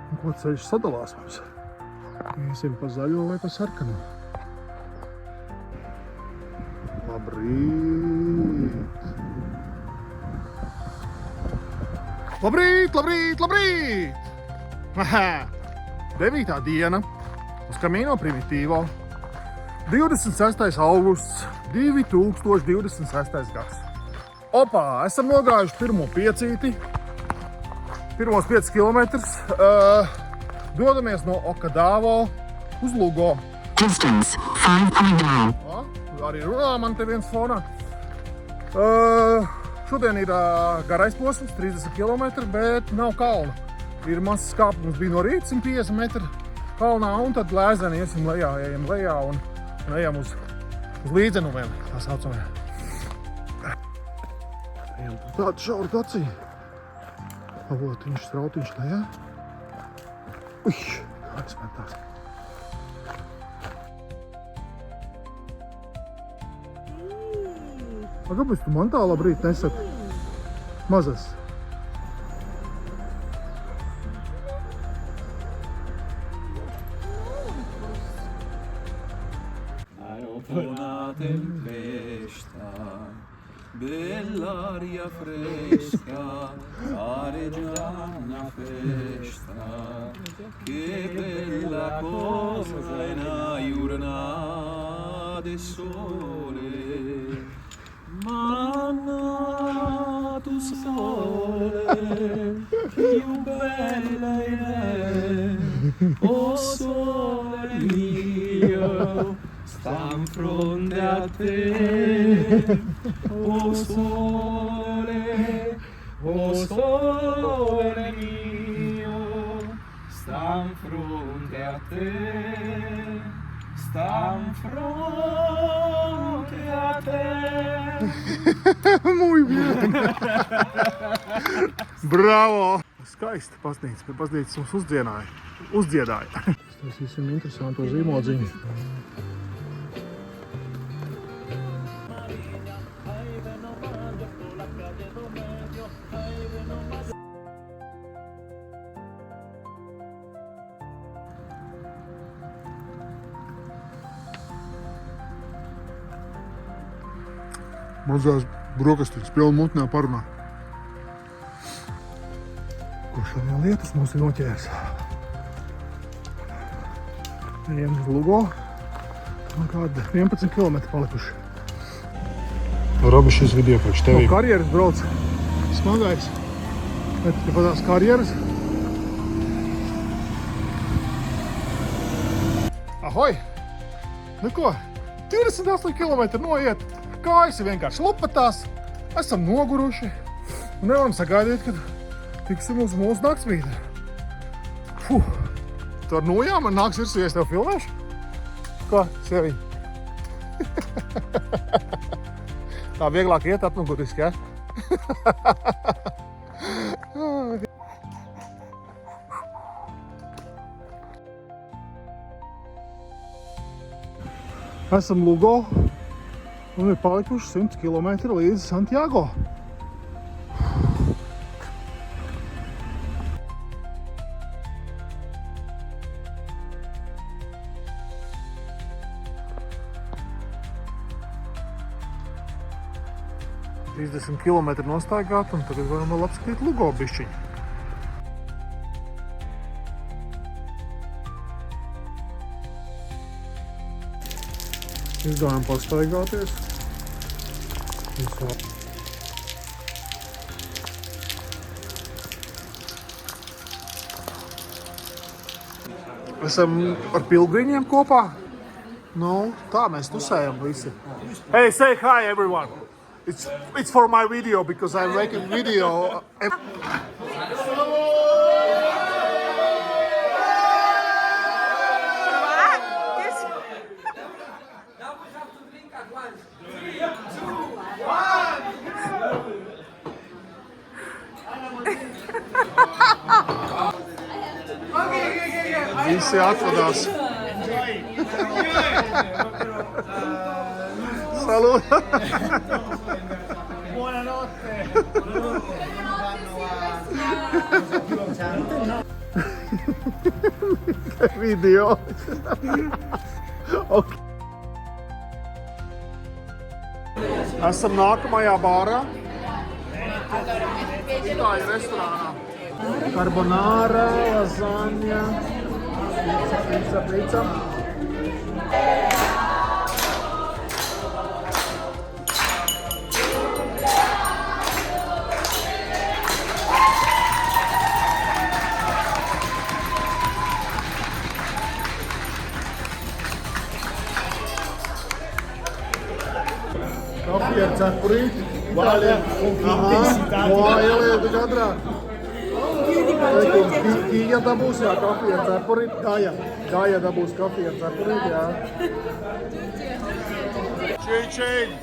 Ko ceļš sadalās mums? Iesim pa zaļo vai pa sarkano? Labrīt! Labrīt, labrīt, labrīt! 9. diena uz Camino Primitivo. 26. augusts 2026. gads. Opā, esam nogājuši pirmo piecīti. Pirmos 5 kilometrus. Dodamies no Okadavo uz Lugo. Distance 5.9. Arī runā man te viens fonā. Šodien ir garais posms, 30 km, bet nav kalna. Ir mazs kāps, mums bija no rīta 150 metri kalnā, un tad lēzeni iesim lejā, ejam lejā un ejam uz līdzenumiem, tā saucamajā. Ejam tādu šauru tacī. Avotiņš, strautiņš lejā. Uj, kā aizsmetās. Kāpēc tu man tā labrīt nesaki? Mazas. Una tempesta, bell'aria fresca, areggiana festa, che bella cosa è una giornata di sole. Mamma, tu sole, più bella è, oh sole mio, sta in fronte a te, oh sole mio, sta in fronte a te, sta in fronte a te. Muy bien! Bravo! Skaisti pasnīca, bet pasnīca mums uzdziedāja. Stāstīsim interesanto zīmodziņu. Mazās brokastītes pilna mutnē parunā. Ko šodien lietas mums ir noķērs? Ejam uz Lugo. Man kādi 11 km palikuši. Robi šis video priekš tevī. No karjeras brauc. Smagais. Bet pat tās karjeras. Ahoj! Nu ko? 28 km noiet. Kājas ir vienkārši lupatās, esam noguruši un nevaram sagaidīt, kad tiksim uz mūsu naktsmītni. Tu ar nojām man nāks virsū, ja es tev filmēšu? Ko, sieviņ? Tā vieglāk iet atmuguriski, ja? Esam Lugo. Un ir palikuši 100 km līdz Santiago. Trīsdesmit kilometri nostaigāt, un tagad varam vēl apskatīt Lugo bišķiņu. Izgājām pastaigāties. Esam ar pilgriņiem kopā. Nu, tā mēs tusējam visi. Hey, say hi everyone. It's for my video because I'm making video. Visi atvadās. Salud. Buonanotte. Video. Okay. Esam nākamajā bārā. Itāļu restorānā. Carbonara, lasagna, pizza. Kafija ar cepurīti. Guarda con che intensità ti Vā, ielieti katrā. Kīja dabūs, jā, kafija ar cepurīti. Kāja dabūs kafija ar cepurīti, jā. Čīčīgi!